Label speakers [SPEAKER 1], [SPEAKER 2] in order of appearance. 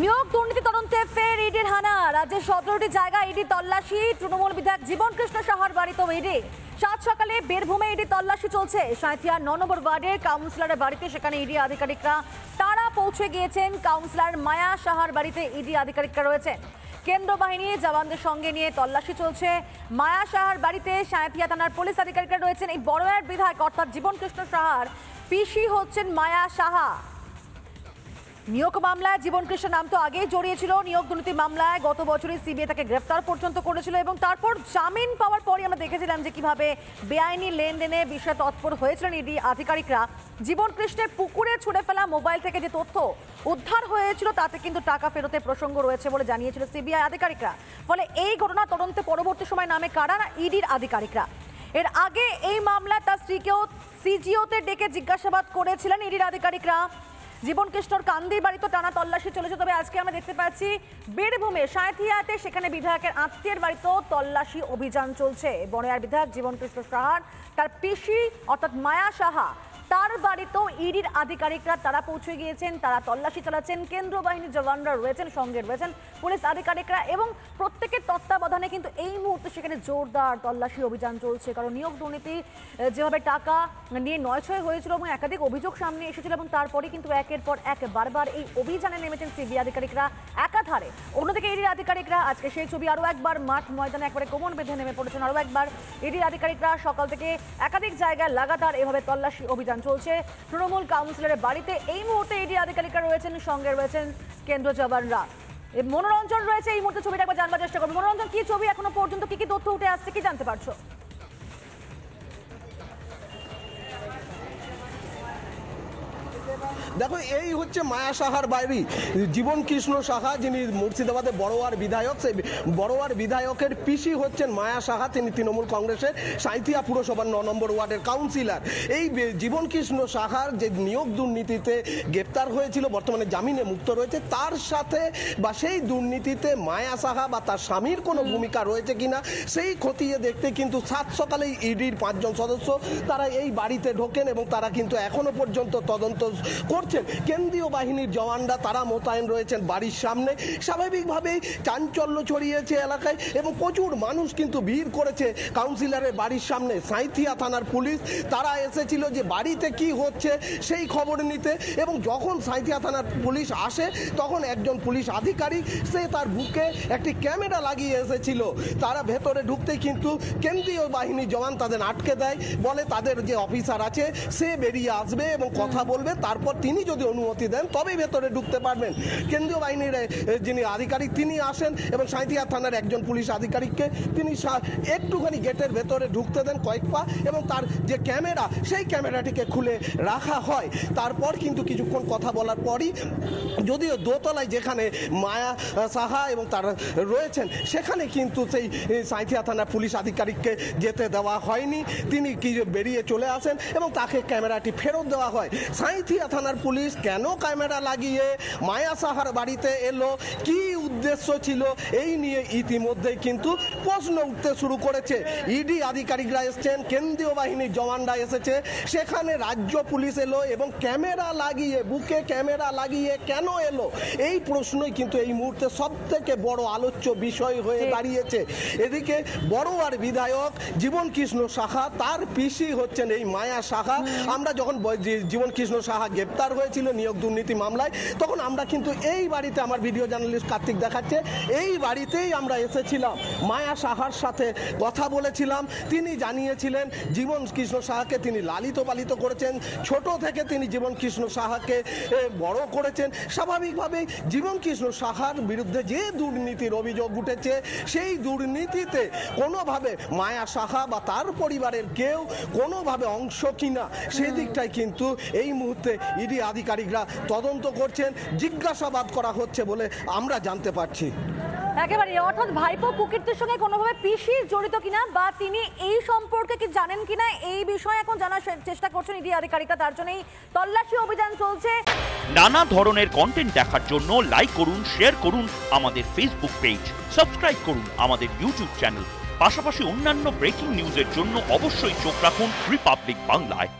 [SPEAKER 1] নিয়োগ দুর্নীতি তদন্তে ফের ইডির হানা। রাজ্যের 17টি জায়গায় ইডি তল্লাশি। তৃণমূল বিধায়ক জীবন কৃষ্ণ সাহার বাড়িতেও ইডি। সাত সকালে বীরভূমে ইডি তল্লাশি চলছে। সাঁইথিয়া 9 নম্বর ওয়ার্ডের কাউন্সিলরের বাড়িতে, সেখানে ইডি আধিকারিকরা তারা পৌঁছে গিয়েছেন। কাউন্সিলর মায়া সাহার বাড়িতে ইডি আধিকারিকরা রয়েছেন। কেন্দ্র বাহিনী জওয়ানদের সঙ্গে নিয়ে তল্লাশি চলছে মায়া সাহার বাড়িতে। সাঁইথিয়া থানার পুলিশ আধিকারিকরা রয়েছেন। এই বড়োয়ার বিধায়ক অর্থাৎ জীবন কৃষ্ণ সাহার পিসি হচ্ছেন মায়া সাহা। নিয়োগ মামলায় জীবন কৃষ্ণ নাম তো আগেই জড়িয়েছিল। নিয়োগ দুর্নীতি মামলায় গত বছরই সিবিআই তাকে গ্রেফতার পর্যন্ত করেছিল এবং তারপর জামিন পাওয়ার পরই আমরা দেখেছিলাম যে কিভাবে বেআইনি লেনদেনে বিষয়ে তৎপর হয়েছিলেন ইডি আধিকারিকরা। জীবন কৃষ্ণের পুকুরে ছুড়ে ফেলা মোবাইল থেকে যে তথ্য উদ্ধার হয়েছিল তাতে কিন্তু টাকা ফেরতের প্রসঙ্গ রয়েছে বলে জানিয়েছিল সিবিআই আধিকারিকরা। ফলে এই ঘটনা তদন্তে পরবর্তী সময় নামে কারা না ইডির আধিকারিকরা। এর আগে এই মামলায় তার স্ত্রীকেও সিজিওতে ডেকে জিজ্ঞাসাবাদ করেছিলেন ইডির আধিকারিকরা। জীবন কৃষ্ণর কান্দির বাড়িতে টানা তল্লাশি চলেছে। তবে আজকে আমরা দেখতে পাচ্ছি বীরভূমে সাঁইথিয়াতে, সেখানে বিধায়কের আত্মীয়ের বাড়িতেও তল্লাশি অভিযান চলছে। বড়োয়ার বিধায়ক জীবন কৃষ্ণ সাহার তার পিসি অর্থাৎ মায়া সাহা তার বাড়িতেও ইডির আধিকারিকরা তারা পৌঁছে গিয়েছেন। তারা তল্লাশি চালাচ্ছেন। কেন্দ্র বাহিনীর জওয়ানরা রয়েছেন, সঙ্গে রয়েছেন পুলিশ আধিকারিকরা এবং প্রত্যেকের তত্ত্বাবধানে কিন্তু এই মুহূর্তে সেখানে জোরদার তল্লাশি অভিযান চলছে। কারণ নিয়োগ দুর্নীতি যেভাবে টাকা নিয়ে নয়ছয় হয়েছিল এবং একাধিক অভিযোগ সামনে এসেছিল এবং তারপরে কিন্তু একের পর এক বারবার এই অভিযানে নেমেছেন সিবিআই আধিকারিকরা একাধারে। অন্যদিকে ইডির আধিকারিকরা আজকে সেই ছবি আরও একবার মাঠ ময়দানে একবারে কোমর বেঁধে নেমে পড়েছেন। আরও একবার ইডির আধিকারিকরা সকাল থেকে একাধিক জায়গায় লাগাতার এভাবে তল্লাশি অভিযান চলছে। তৃণমূল কাউন্সিলরের বাড়িতে এই মুহূর্তে ইডি আধিকারিকরা রয়েছেন, সঙ্গে রয়েছেন কেন্দ্র জওয়ানরা। মনোরঞ্জন রয়েছে এই মুহূর্তে, ছবিটা একবার জানবার চেষ্টা করবো। মনোরঞ্জন, কি ছবি এখনো পর্যন্ত, কি কি তথ্য উঠে আসছে, কি জানতে পারছো?
[SPEAKER 2] দেখো, এই হচ্ছে মায়া সাহার বাড়ি। জীবন কৃষ্ণ সাহা, যিনি মুর্শিদাবাদের বড়োয়ার বিধায়ক, সেই বড়োয়ার বিধায়কের পিসি হচ্ছেন মায়া সাহা। তিনি তৃণমূল কংগ্রেসের সাঁইথিয়া পুরসভার 9 নম্বর ওয়ার্ডের কাউন্সিলর। এই জীবন কৃষ্ণ সাহার যে নিয়োগ দুর্নীতিতে গ্রেপ্তার হয়েছিল, বর্তমানে জামিনে মুক্ত রয়েছে, তার সাথে বা সেই দুর্নীতিতে মায়া সাহা বা তার স্বামীর কোনো ভূমিকা রয়েছে কিনা সেই খতিয়ে দেখতে কিন্তু সাত সকালেই ইডির 5 জন সদস্য তারা এই বাড়িতে ঢোকেন এবং তারা কিন্তু এখনো পর্যন্ত তদন্ত করছেন। কেন্দ্রীয় বাহিনীর জওয়ানরা তারা মোতায়েন রয়েছেন বাড়ির সামনে। স্বাভাবিকভাবেই চাঞ্চল্য ছড়িয়েছে এলাকায় এবং প্রচুর মানুষ কিন্তু ভিড় করেছে কাউন্সিলরের বাড়ির সামনে। সাঁইথিয়া থানার পুলিশ তারা এসেছিল যে বাড়িতে কি হচ্ছে সেই খবর নিতে, এবং যখন সাঁইথিয়া থানার পুলিশ আসে তখন একজন পুলিশ আধিকারিক সে তার বুকে একটি ক্যামেরা লাগিয়ে এসেছিল। তারা ভেতরে ঢুকতেই কিন্তু কেন্দ্রীয় বাহিনীর জওয়ান তাদের আটকে দেয়, বলে তাদের যে অফিসার আছে সে বেরিয়ে আসবে এবং কথা বলবে, তারপর তিনি যদি অনুমতি দেন তবেই ভেতরে ঢুকতে পারবেন। কেন্দ্রীয় বাহিনীর যিনি আধিকারিক তিনি আসেন এবং সাঁইথিয়া থানার একজন পুলিশ আধিকারিককে তিনি একটুখানি গেটের ভেতরে ঢুকতে দেন কয়েক পা, এবং তার যে ক্যামেরা সেই ক্যামেরাটিকে খুলে রাখা হয়। তারপর কিন্তু কিছুক্ষণ কথা বলার পরই, যদিও দোতলায় যেখানে মায়া সাহা এবং তারা রয়েছেন সেখানে কিন্তু সেই সাঁইথিয়া থানার পুলিশ আধিকারিককে যেতে দেওয়া হয়নি। তিনি কি বেরিয়ে চলে আসেন এবং তাকে ক্যামেরাটি ফেরত দেওয়া হয়। সাঁইথিয়া থানার পুলিশ কেন ক্যামেরা লাগিয়ে মায়া সাহার বাড়িতে এলো, কি উদ্দেশ্য ছিল, এই নিয়ে ইতিমধ্যেই কিন্তু প্রশ্ন উঠতে শুরু করেছে। ইডি আধিকারিকরা এসেছেন, কেন্দ্রীয় বাহিনীর জওয়ানরা এসেছে, সেখানে রাজ্য পুলিশ এলো এবং ক্যামেরা লাগিয়ে, বুকে ক্যামেরা লাগিয়ে কেন এলো, এই প্রশ্নই কিন্তু এই মুহূর্তে সব থেকে বড় আলোচ্য বিষয় হয়ে দাঁড়িয়েছে। এদিকে বড়োয়ার বিধায়ক জীবন কৃষ্ণ সাহা, তার পিসি হচ্ছেন এই মায়া সাহা। আমরা যখন জীবন কৃষ্ণ সাহা গ্রেপ্তার হয়েছিল নিয়োগ দুর্নীতি মামলায়, তখন আমরা কিন্তু এই বাড়িতে, আমার ভিডিও জার্নালিস্ট কার্তিক দেখাচ্ছে, এই বাড়িতেই আমরা এসেছিলাম, মায়া সাহার সাথে কথা বলেছিলাম। তিনি জানিয়েছিলেন জীবন কৃষ্ণ সাহাকে তিনি লালিত পালিত করেছেন, ছোট থেকে তিনি জীবন কৃষ্ণ সাহাকে বড় করেছেন। স্বাভাবিকভাবেই জীবন কৃষ্ণ সাহার বিরুদ্ধে যে দুর্নীতির অভিযোগ উঠেছে, সেই দুর্নীতিতে কোনোভাবে মায়া সাহা বা তার পরিবারের কেউ কোনোভাবে অংশ কিনা সেদিকটাই কিন্তু এই মুহূর্তে ইডি আধিকারিকরা তদন্ত করছেন, জিজ্ঞাসাবাদ করা হচ্ছে বলে আমরা জানতে পারছি।
[SPEAKER 1] একেবারে, অর্থাৎ ভাইপো কুকীর্তির সঙ্গে কোনোভাবে পিসি জড়িত কিনা বা তিনি এই সম্পর্কে কি জানেন কিনা, এই বিষয়ে এখন জানার চেষ্টা করছেন ইডি আধিকারিকরা। তার জন্যই তল্লাশি অভিযান চলছে।
[SPEAKER 3] নানা ধরনের কন্টেন্ট দেখার জন্য লাইক করুন, শেয়ার করুন আমাদের ফেসবুক পেজ, সাবস্ক্রাইব করুন আমাদের ইউটিউব চ্যানেল। পাশাপাশি অন্যান্য ব্রেকিং নিউজের জন্য অবশ্যই চোখ রাখুন রিপাবলিক বাংলায়।